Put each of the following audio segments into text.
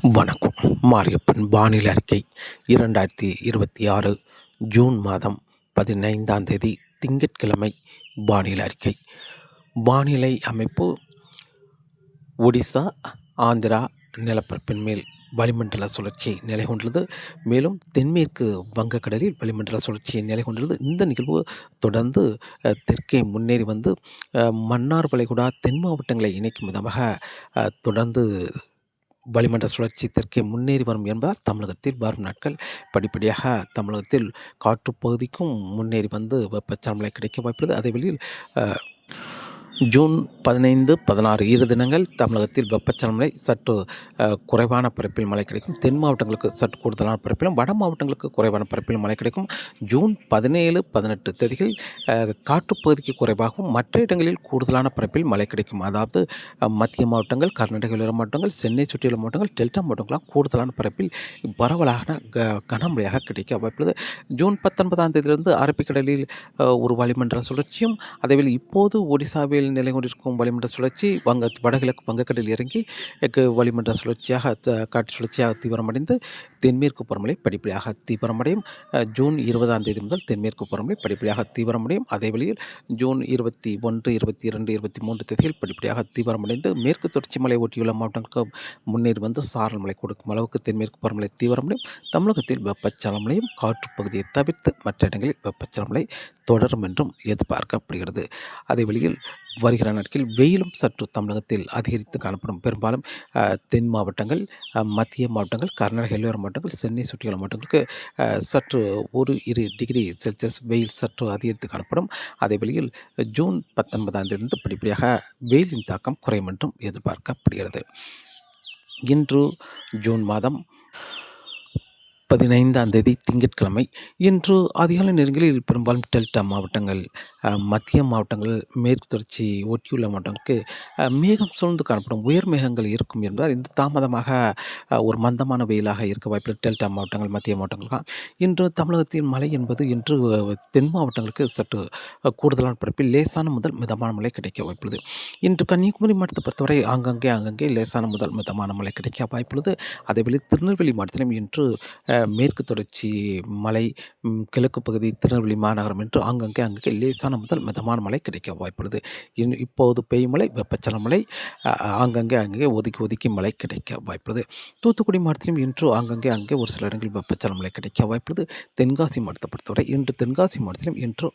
வணக்கம். மாரியப்பன் வானிலை அறிக்கை 2026 ஜூன் மாதம் 15ஆம் தேதி திங்கட்கிழமை வானிலை அறிக்கை. வானிலை அமைப்பு: ஒடிசா, ஆந்திரா நிலப்பரப்பின் மேல் வளிமண்டல சுழற்சி நிலை கொண்டுள்ளது. மேலும் தென்மேற்கு வங்கக்கடலில் வளிமண்டல சுழற்சி நிலை கொண்டுள்ளது. இந்த நிகழ்வு தொடர்ந்து தெற்கே முன்னேறி வந்து மன்னார் வளைகுடா தென் மாவட்டங்களை இணைக்கும் விதமாக தொடர்ந்து வளிமண்டல சுழற்சி தெற்கே முன்னேறி வரும் என்பதால் தமிழகத்தில் வரும் நாட்கள் படிப்படியாக தமிழகத்தில் காற்றுப்பகுதிக்கும் முன்னேறி வந்து வெப்பச்சலமழை கிடைக்க வாய்ப்புள்ளது. அதே வழியில் ஜூன் 15, 16 இரு தினங்கள் தமிழகத்தில் வெப்பச்சலமழை சற்று குறைவான பரப்பில் மழை கிடைக்கும். தென் மாவட்டங்களுக்கு சற்று கூடுதலான பரப்பிலும், வட மாவட்டங்களுக்கு குறைவான பரப்பிலும் மழை கிடைக்கும். ஜூன் 17, 18 தேதிகளில் காற்றுப்பகுதிக்கு குறைவாகவும் மற்ற இடங்களில் கூடுதலான பரப்பில் மழை கிடைக்கும். அதாவது மத்திய மாவட்டங்கள், கர்நாடக எல்லை மாவட்டங்கள், சென்னை சுற்றியுள்ள மாவட்டங்கள், டெல்டா மாவட்டங்களாம் கூடுதலான பரப்பில் பரவலாக கனமழையாக கிடைக்க வாய்ப்புள்ளது. ஜூன் 19ஆம் தேதியிலிருந்து அரபிக்கடலில் ஒரு வளிமண்டல சுழற்சியும், அதேவேளை இப்போது ஒடிசாவில் நிலை கொண்டிருக்கும் வளிமண்டல சுழற்சி வடகிழக்கு வங்கக்கடலில் இறங்கி வளிமண்டல சுழற்சியாக காற்று சுழற்சியாக தீவிரமடைந்து தென்மேற்கு பருவமழை படிப்படியாக தீவிரமடையும். ஜூன் 20ஆம் தேதி முதல் தென்மேற்கு பருவமழை படிப்படியாக தீவிரமடையும். அதே வழியில் ஜூன் 21, 22, 23 தேதியில் படிப்படியாக தீவிரமடைந்து மேற்கு தொடர்ச்சி மலை ஒட்டியுள்ள மாவட்டங்களுக்கு முன்னேறி வந்து சாரல் மழை கொடுக்கும் அளவுக்கு தென்மேற்கு பருவமழை தீவிரமடையும். தமிழகத்தில் வெப்பச்சலமழையும் காற்று பகுதியை தவிர்த்து மற்ற இடங்களில் வெப்பச்சலமழை தொடரும் என்றும் எதிர்பார்க்கப்படுகிறது. அதே வழியில் வருகிற நாட்களில் வெயிலும் சற்று தமிழகத்தில் அதிகரித்து காணப்படும். பெரும்பாலும் தென் மாவட்டங்கள், மத்திய மாவட்டங்கள், கர்நாடக எல்லையோர மாவட்டங்கள், சென்னை சுற்றியுள்ள மாவட்டங்களுக்கு சற்று 1-2 டிகிரி செல்சியஸ் வெயில் சற்று அதிகரித்து காணப்படும். அதே வழியில் ஜூன் 19ஆம் தேதி படிப்படியாக வெயிலின் தாக்கம் குறையும் என்றும் எதிர்பார்க்கப்படுகிறது. இன்று ஜூன் மாதம் 15ஆம் தேதி திங்கட்கிழமை. இன்று அதிகாலை நேரங்களில் பெரும்பாலும் டெல்டா மாவட்டங்கள், மத்திய மாவட்டங்கள், மேற்கு தொடர்ச்சி ஒட்டியுள்ள மாவட்டங்களுக்கு மேகம் சூழ்ந்து காணப்படும். உயர் மேகங்கள் இருக்கும் என்பதால் இன்று தாமதமாக ஒரு மந்தமான வெயிலாக இருக்க வாய்ப்பு. டெல்டா மாவட்டங்கள், மத்திய மாவட்டங்கள் இன்று தமிழகத்தில் மழை என்பது இன்று தென் மாவட்டங்களுக்கு சற்று கூடுதலான பரப்பில் லேசான முதல் மிதமான மழை கிடைக்க வாய்ப்புள்ளது. இன்று கன்னியாகுமரி மாவட்டத்தை பொறுத்தவரை ஆங்கங்கே லேசான முதல் மிதமான மழை கிடைக்க வாய்ப்புள்ளது. அதேவேளை திருநெல்வேலி மாவட்டத்திலும் இன்று மேற்கு தொடர்ச்சி மலை, கிழக்கு பகுதி, திருநெல்வேலி மாநகரம் என்று அங்கங்கே லேசான முதல் மிதமான மழை கிடைக்க வாய்ப்புள்ளது. இப்போது பெய்யும் மழை வெப்பச்சலமழை, அங்கங்கே ஒதுக்கி மழை கிடைக்க வாய்ப்புள்ளது. தூத்துக்குடி மாவட்டத்திலும் இன்று அங்கே ஒரு சில இடங்களில் வெப்பச்சலமழை கிடைக்க வாய்ப்புள்ளது. தென்காசி மாவட்டத்தை பொறுத்தவரை இன்று தென்காசி மாவட்டத்திலும் இன்று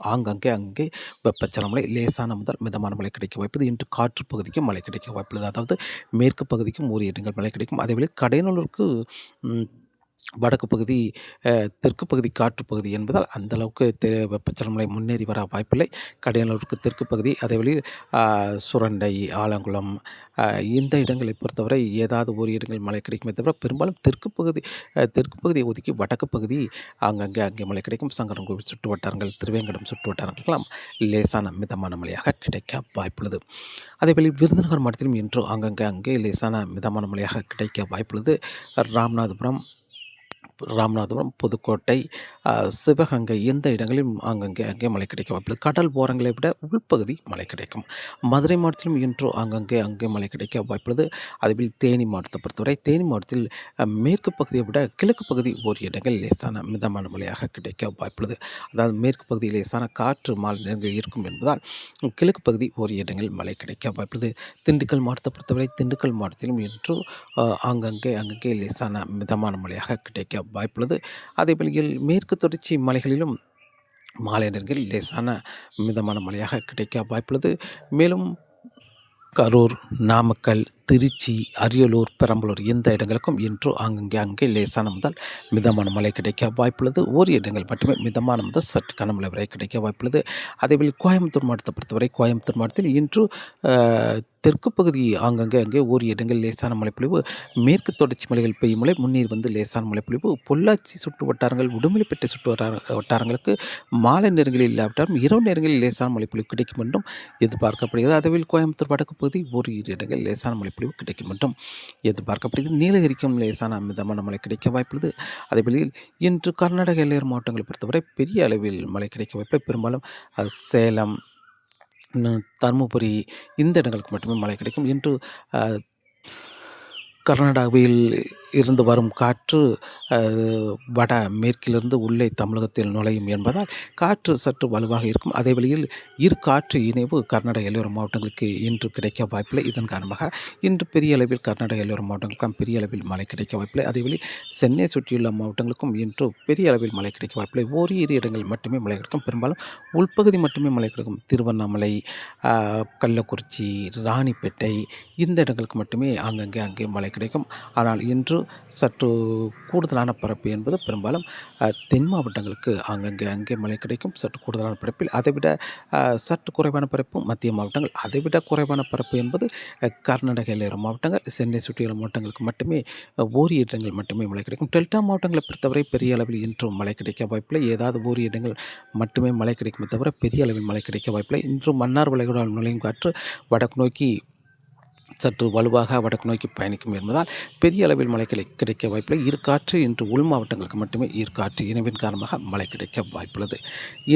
அங்கே வெப்பச்சலமழை லேசான முதல் மிதமான மழை கிடைக்க வாய்ப்புள்ளது. இன்று காற்று பகுதிக்கும் மழை கிடைக்க வாய்ப்புள்ளது. அதாவது மேற்கு பகுதிக்கும் ஒரு இடங்கள் மழை கிடைக்கும். அதேவேளை கடையநல்லூருக்கு வடக்கு பகுதி, தெற்கு பகுதி காற்று பகுதி என்பதால் அந்தளவுக்கு வெப்பச்சலமழை முன்னேறி வர வாய்ப்பில்லை. கடையநல்லூருக்கு தெற்கு பகுதி, அதேவழி சுரண்டை, ஆலங்குளம் இந்த இடங்களை பொறுத்தவரை ஏதாவது ஒரு இடங்கள் மழை கிடைக்குமே தவிர பெரும்பாலும் தெற்கு பகுதியை ஒதுக்கி வடக்கு பகுதி அங்கே மழை கிடைக்கும். சங்கரன்கோவில் சுற்று வட்டாரங்கள், திருவேங்கடம் சுற்று வட்டாரங்களுக்கெல்லாம் லேசான மிதமான மழையாக கிடைக்க வாய்ப்புள்ளது. அதேவேளை விருதுநகர் மாவட்டத்திலும் இன்று அங்கே லேசான மிதமான மழையாக கிடைக்க வாய்ப்புள்ளது. ராமநாதபுரம், புதுக்கோட்டை, சிவகங்கை இந்த இடங்களிலும் அங்கே மழை கிடைக்க வாய்ப்புள்ளது. கடல் ஓரங்களை விட உள்பகுதி மழை கிடைக்கும். மதுரை மாவட்டத்திலும் இன்று அங்கே மழை கிடைக்க வாய்ப்புள்ளது. அதேபோல் தேனி மாவட்டத்தை பொறுத்தவரை தேனி மாவட்டத்தில் மேற்கு பகுதியை விட கிழக்கு பகுதி ஒரு இடங்கள் லேசான மிதமான மழையாக கிடைக்க வாய்ப்புள்ளது. அதாவது மேற்கு பகுதியில் லேசான காற்று மாலை நேரங்கள் இருக்கும் என்பதால் கிழக்கு பகுதி ஒரு இடங்கள் மழை கிடைக்க வாய்ப்புள்ளது. திண்டுக்கல் மாவட்டத்தை பொறுத்தவரை திண்டுக்கல் மாவட்டத்திலும் இன்று அங்கங்கே லேசான மிதமான மழையாக கிடைக்க வாய்ப்புள்ளது. அதே வழியில் மேற்கு தொடர்ச்சி மலைகளிலும் மாலை நேரங்களில் லேசான மிதமான மழையாக கிடைக்க வாய்ப்புள்ளது. மேலும் கரூர், நாமக்கல், திருச்சி, அரியலூர், பெரம்பலூர் இந்த இடங்களுக்கும் இன்று அங்கே லேசான முதல் மிதமான மழை கிடைக்க வாய்ப்புள்ளது. ஒரு இடங்கள் மட்டுமே மிதமான முதல் சற்று கனமழை வரை கிடைக்க வாய்ப்புள்ளது. அதேபோல் கோயம்புத்தூர் மாவட்டத்தை பொறுத்தவரை கோயம்புத்தூர் மாவட்டத்தில் இன்று தெற்கு பகுதி அங்கே ஒரு இடங்கள் லேசான மழைப்பொழிவு, மேற்கு தொடர்ச்சி மலைகள் பெய்யும் மழை முன்னேறி வந்து லேசான மழைப்பொழிவு. பொள்ளாச்சி சுற்று வட்டாரங்கள், உடுமலைப்பேட்டை சுற்று வட்டாரங்களுக்கு மாலை நேரங்களில் இல்லாவிட்டாலும் இரவு நேரங்களில் லேசான மழைப்பொழிவு கிடைக்கும் என்றும் எதிர்பார்க்கப்படுகிறது. அதேவேளை கோயம்புத்தூர் வடக்கு பகுதி ஒரு இடங்கள் லேசான மழைப்பொழிவு கிடைக்கும் என்றும் எதிர்பார்க்கப்படுகிறது. நீலகிரிக்கும் லேசான மிதமான மழை கிடைக்க வாய்ப்புள்ளது. அதேவேளையில் இன்று கர்நாடக எல்லையோர மாவட்டங்களை பொறுத்தவரை பெரிய அளவில் மழை கிடைக்க வாய்ப்பு. பெரும்பாலும் சேலம், தருமபுரி இந்த இடங்களுக்கு மட்டுமே மழை கிடைக்கும். இன்று கர்நாடகாவில் இருந்து வரும் காற்று வட மேற்கிலிருந்து உள்ளே தமிழகத்தில் நுழையும் என்பதால் காற்று சற்று வலுவாக இருக்கும். அதே வழியில் இரு காற்று இணைவு கர்நாடக எல்லையோர மாவட்டங்களுக்கு இன்று கிடைக்க வாய்ப்பில்லை. இதன் காரணமாக இன்று பெரிய அளவில் கர்நாடக எல்லையோர மாவட்டங்களுக்கும் பெரிய அளவில் மழை கிடைக்க வாய்ப்பில்லை. அதேவழி சென்னை சுற்றியுள்ள மாவட்டங்களுக்கும் இன்று பெரிய அளவில் மழை கிடைக்க வாய்ப்பில்லை. ஓரிரு இடங்களில் மட்டுமே மழை கிடைக்கும். பெரும்பாலும் உள்பகுதி மட்டுமே மழை கிடைக்கும். திருவண்ணாமலை, கள்ளக்குறிச்சி, ராணிப்பேட்டை இந்த இடங்களுக்கு மட்டுமே அங்கே மழை கிடைக்கும். ஆனால் இன்று சற்று கூடுதலான பரப்பு என்பது பெரும்பாலும் தென் மாவட்டங்களுக்கு அங்கே மழை கிடைக்கும். சற்று கூடுதலான பரப்பில் அதைவிட சற்று குறைவான பரப்பு மத்திய மாவட்டங்கள், அதைவிட குறைவான பரப்பு என்பது கர்நாடக எல்லையோர மாவட்டங்கள், சென்னை சுற்றியுள்ள மாவட்டங்களுக்கு மட்டுமே ஓரிரு இடங்கள் மட்டுமே மழை கிடைக்கும். டெல்டா மாவட்டங்களை பொறுத்தவரை பெரிய அளவில் இன்றும் மழை கிடைக்க வாய்ப்பில்லை. ஏதாவது ஓரிரு இடங்கள் மட்டுமே மழை கிடைக்குமே தவிர பெரிய அளவில் மழை கிடைக்க வாய்ப்பில்லை. இன்று மன்னார் வளைகுடா நுழையும் காற்று வடக்கு நோக்கி சற்று வலுவாக வடக்கு நோக்கி பயணிக்கும் என்பதால் பெரிய அளவில் மழை கிடைக்க வாய்ப்பில்லை. இரு காற்று இன்று உள் மாவட்டங்களுக்கு மட்டுமே காற்று இணைவின் காரணமாக மழை கிடைக்க வாய்ப்புள்ளது.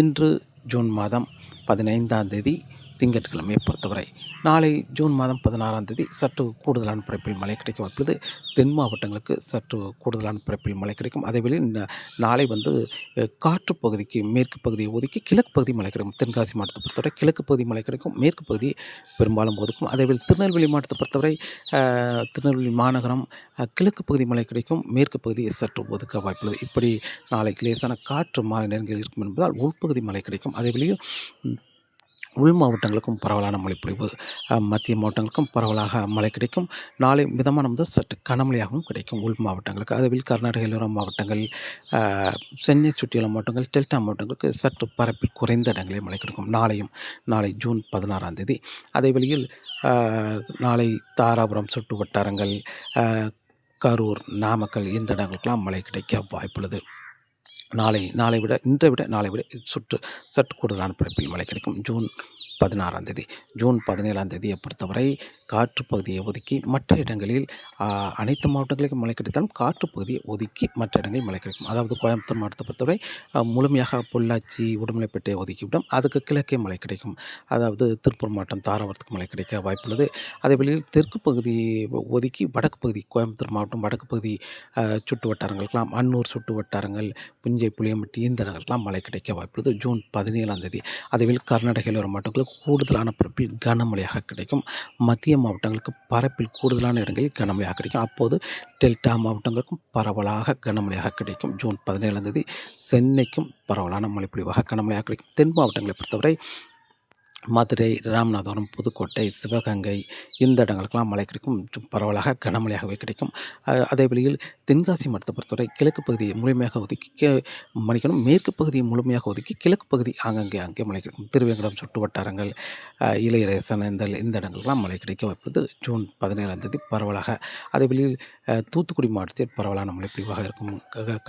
இன்று ஜூன் மாதம் 15ஆம் தேதி திங்கட்கிழமையை பொறுத்தவரை. நாளை ஜூன் மாதம் 16ஆம் தேதி சற்று கூடுதலான பரப்பில் மழை கிடைக்க வாய்ப்புள்ளது. தென் மாவட்டங்களுக்கு சற்று கூடுதலான பரப்பில் மழை கிடைக்கும். அதேவேளை நாளை காற்று பகுதிக்கு மேற்கு பகுதியை ஒதுக்கி கிழக்கு பகுதி மழை கிடைக்கும். தென்காசி மாவட்டத்தை பொறுத்தவரை கிழக்கு பகுதி மழை கிடைக்கும். மேற்கு பகுதி பெரும்பாலும் ஒதுக்கும். அதேவேளை திருநெல்வேலி மாவட்டத்தை பொறுத்தவரை திருநெல்வேலி மாநகரம் கிழக்கு பகுதி மழை கிடைக்கும். மேற்கு பகுதி சற்று ஒதுக்க வாய்ப்புள்ளது. இப்படி நாளை லேசான காற்று மாலை நேரங்களில் இருக்கும் என்பதால் உள்பகுதி மழை கிடைக்கும். அதேவேளையில் உள் மாவட்டங்களுக்கும் பரவலான மழைப்பொழிவு, மத்திய மாவட்டங்களுக்கும் பரவலாக மழை கிடைக்கும். நாளை மிதமான முதல் சற்று கனமழையாகவும் கிடைக்கும் உள் மாவட்டங்களுக்கு. அதுவில் கர்நாடக எல்லையோர மாவட்டங்கள், சென்னை சுற்றியுள்ள மாவட்டங்கள், டெல்டா மாவட்டங்களுக்கு சற்று பரப்பில் குறைந்த இடங்களே மழை கிடைக்கும். நாளை ஜூன் 16ஆம் தேதி. அதே வழியில் நாளை தாராபுரம் சுற்று வட்டாரங்கள், கரூர், நாமக்கல் இந்த இடங்களுக்கெல்லாம் மழை கிடைக்க வாய்ப்புள்ளது. நாளை விட இன்றை விட நாளை விட சற்று கூடுதலான பரப்பில் மழை கிடைக்கும். ஜூன் 16ஆம் தேதி. ஜூன் 17ஆம் தேதியை பொறுத்தவரை காற்று பகுதியை ஒதுக்கி மற்ற இடங்களில் அனைத்து மாவட்டங்களுக்கும் மழை கிடைத்தாலும் காற்று பகுதியை ஒதுக்கி மற்ற இடங்களில் மழை கிடைக்கும். அதாவது கோயம்புத்தூர் மாவட்டத்தை பொறுத்தவரை முழுமையாக பொள்ளாச்சி, உடுமலைப்பேட்டையை ஒதுக்கிவிடும். அதுக்கு கிழக்கே மழை கிடைக்கும். அதாவது திருப்பூர் மாவட்டம் தாராபுரத்துக்கு மழை கிடைக்க வாய்ப்புள்ளது. அதேவேளையில் தெற்கு பகுதி ஒதுக்கி வடக்கு பகுதி கோயம்புத்தூர் மாவட்டம் வடக்கு பகுதி சுற்று வட்டாரங்களுக்கெல்லாம் அன்னூர் சுற்று வட்டாரங்கள், புஞ்சை, புளியம்பட்டி இந்த இடங்களுக்கெல்லாம் மழை கிடைக்க வாய்ப்புள்ளது. ஜூன் 17ஆம் தேதி. அதேவேளை கர்நாடக எல்லையோர மாவட்டங்களுக்கு கூடுதலான பரப்பில் கனமழையாக கிடைக்கும். மத்திய மாவட்டங்களுக்கு பரப்பில் கூடுதலான இடங்களில் கனமழையாக கிடைக்கும். அப்போது டெல்டா மாவட்டங்களுக்கும் பரவலாக கனமழையாக கிடைக்கும். ஜூன் 17ஆம் தேதி சென்னைக்கும் பரவலான மழைப்பொழிவாக கனமழையாக கிடைக்கும். தென் மாவட்டங்களை பொறுத்தவரை மதுரை, ராமநாதபுரம், புதுக்கோட்டை, சிவகங்கை இந்த இடங்களுக்கெல்லாம் மழை கிடைக்கும். பரவலாக கனமழையாகவே கிடைக்கும். அதே வழியில் தென்காசி மாவட்டத்தை பொறுத்தவரை கிழக்கு பகுதியை முழுமையாக ஒதுக்கி மேற்கு பகுதியை முழுமையாக ஒதுக்கி கிழக்கு பகுதி அங்கே மழை கிடைக்கும். திருவேங்கடம் சுற்று வட்டாரங்கள், இளையரேசன் இந்த இடங்களுக்கெல்லாம் மழை கிடைக்க வாய்ப்புள்ளது. ஜூன் 17ஆம் தேதி பரவலாக. அதே வழியில் தூத்துக்குடி மாவட்டத்தில் பரவலான மழை பொழிவாக இருக்கும்.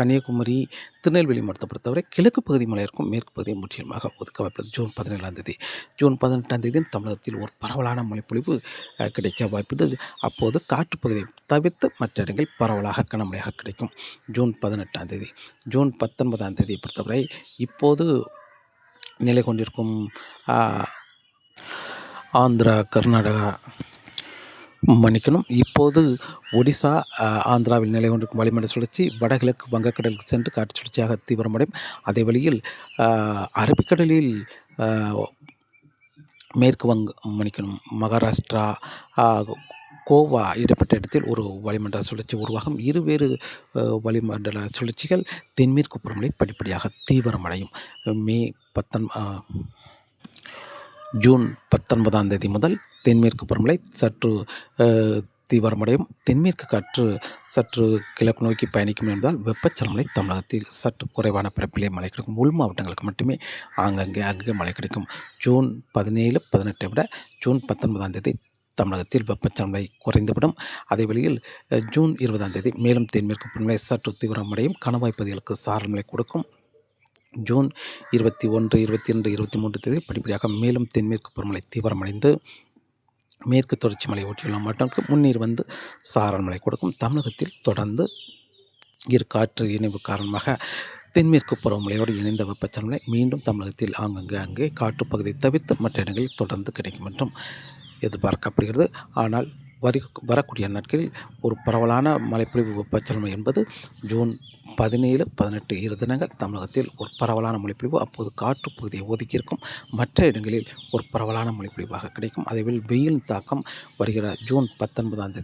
கன்னியாகுமரி, திருநெல்வேலி மாவட்டத்தை பொறுத்தவரை கிழக்கு பகுதி மழை இருக்கும். மேற்கு பகுதியை முற்றிலுமாக ஒதுக்க வாய்ப்புள்ளது. ஜூன் 17ஆம் தேதி. ஜூன் 18ஆம் தேதி தமிழகத்தில் ஒரு பரவலான மழைப்பொழிவு கிடைக்க வாய்ப்புள்ளது. அப்போது காற்று பகுதியை தவிர்த்து மற்ற இடங்கள் பரவலாக கனமழையாக கிடைக்கும். ஜூன் 18ஆம் தேதி. ஜூன் 19ஆம் தேதியை பொறுத்தவரை இப்போது நிலை கொண்டிருக்கும் ஆந்திரா, கர்நாடகா இப்போது ஒடிசா, ஆந்திராவில் நிலை கொண்டிருக்கும் வளிமண்டல சுழற்சி வடகிழக்கு வங்கக்கடலுக்கு சென்று காற்று சுழற்சியாக தீவிரமடையும். அதே வழியில் அரபிக்கடலில் மேற்கு மகாராஷ்டிரா, கோவா இடைப்பட்ட இடத்தில் ஒரு வளிமண்டல சுழற்சி உருவாகும். இருவேறு வளிமண்டல சுழற்சிகள் தென்மேற்கு பருவமழை படிப்படியாக தீவிரமடையும். ஜூன் 19ஆம் தேதி முதல் தென்மேற்கு பருவமழை சற்று தீவிரமடையும். தென்மேற்கு காற்று சற்று கிழக்கு நோக்கி பயணிக்கும் என்பதால் வெப்பச்சலனை தமிழகத்தில் சற்று குறைவான பரப்பிலே மழை கிடைக்கும். உள் மாவட்டங்களுக்கு மட்டுமே அங்கே மழை கிடைக்கும். ஜூன் 17, 18 விட ஜூன் 19ஆம் தேதி தமிழகத்தில் வெப்பச்சலனை குறைந்துவிடும். அதே வழியில் ஜூன் 20ஆம் தேதி மேலும் தென்மேற்கு பருவமழை சற்று தீவிரமடையும். கணவாய் பகுதிகளுக்கு சாரல் மழை கொடுக்கும். ஜூன் 21, 22, 23 தேதி படிப்படியாக மேலும் தென்மேற்கு பருவமழை தீவிரமடைந்து மேற்கு தொடர்ச்சி மலை ஒட்டியுள்ள மாவட்டங்களுக்கு முன்னேறி சாரல் மழை கொடுக்கும். தமிழகத்தில் தொடர்ந்து இரு காற்று இணைவு காரணமாக தென்மேற்கு பருவமழையோடு இணைந்த வெப்பச்சலனை மீண்டும் தமிழகத்தில் அங்கே காற்று பகுதியை தவிர்த்து மற்ற இடங்களில் தொடர்ந்து கிடைக்கும் என்றும் எதிர்பார்க்கப்படுகிறது. ஆனால் வரக்கூடிய நாட்களில் ஒரு பரவலான மழைப்பொழிவு வெப்பச்சலனம் என்பது ஜூன் 17, 18 இரு தினங்கள் தமிழகத்தில் ஒரு பரவலான மழைப்பொழிவு. அப்போது காற்று பகுதியை ஒதுக்கியிருக்கும். மற்ற இடங்களில் ஒரு பரவலான மழைப்பொழிவாக கிடைக்கும். அதேபோல் வெயிலின் தாக்கம் வருகிற ஜூன் 19ஆம்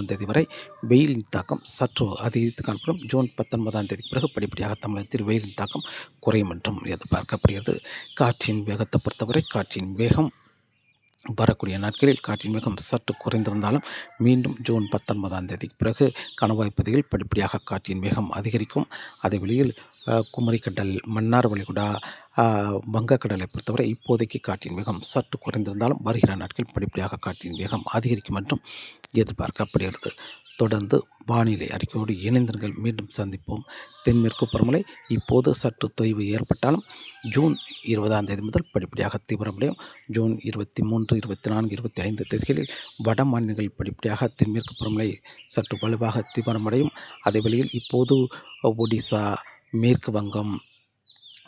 தேதி வரை வெயிலின் தாக்கம் சற்று அதிகரித்து காணப்படும். ஜூன் 19ஆம் தேதி பிறகு படிப்படியாக தமிழகத்தில் வெயிலின் தாக்கம் குறையும் என்றும் எதிர்பார்க்கப்படுகிறது. காற்றின் வேகத்தை பொறுத்தவரை காற்றின் வேகம் வரக்கூடிய நாட்களில் காற்றின் வேகம் சற்று குறைந்திருந்தாலும் மீண்டும் ஜூன் 19ஆம் தேதிக்கு பிறகு கணவாய் பகுதியில் படிப்படியாக காற்றின் வேகம் அதிகரிக்கும். அதே வழியில் குமரிக்கடல், மன்னார் வளைகுடா, வங்கக்கடலை பொறுத்தவரை இப்போதைக்கு காற்றின் வேகம் சற்று குறைந்திருந்தாலும் வருகிற நாட்களில் படிப்படியாக காற்றின் வேகம் அதிகரிக்கும் என்றும் எதிர்பார்க்கப்படுகிறது. தொடர்ந்து வானிலை அறிக்கையோடு இணைந்திருங்கள். மீண்டும் சந்திப்போம். தென்மேற்கு பருவமழை இப்போது சற்று தொய்வு ஏற்பட்டாலும் ஜூன் 20ஆம் தேதி முதல் படிப்படியாக தீவிரமடையும். ஜூன் 23, 24, 25 தேதிகளில் வட மாநிலங்களில் படிப்படியாக தென்மேற்கு பருவமழை சற்று வலுவாக தீவிரமடையும். அதே வேளையில் இப்போது ஒடிசா, மேற்கு வங்கம்,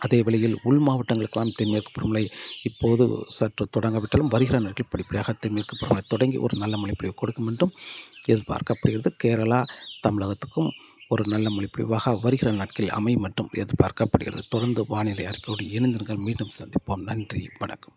அதே வேளையில் உள் மாவட்டங்களுக்கெல்லாம் தென்மேற்கு பருவமழை இப்போது சற்று தொடங்கவிட்டாலும் வருகிற நாட்களில் படிப்படியாக தென்மேற்கு பருவமழை தொடங்கி ஒரு நல்ல மழைப்பொழிவு கொடுக்கும் என்றும் எதிர்பார்க்கப்படுகிறது. கேரளா, தமிழகத்துக்கும் ஒரு நல்ல மழைப்பொழிவாக வருகிற நாட்களில் அமையும் என்றும் எதிர்பார்க்கப்படுகிறது. தொடர்ந்து வானிலை அறிக்கையோடு இணைந்திருங்கள். மீண்டும் சந்திப்போம். நன்றி, வணக்கம்.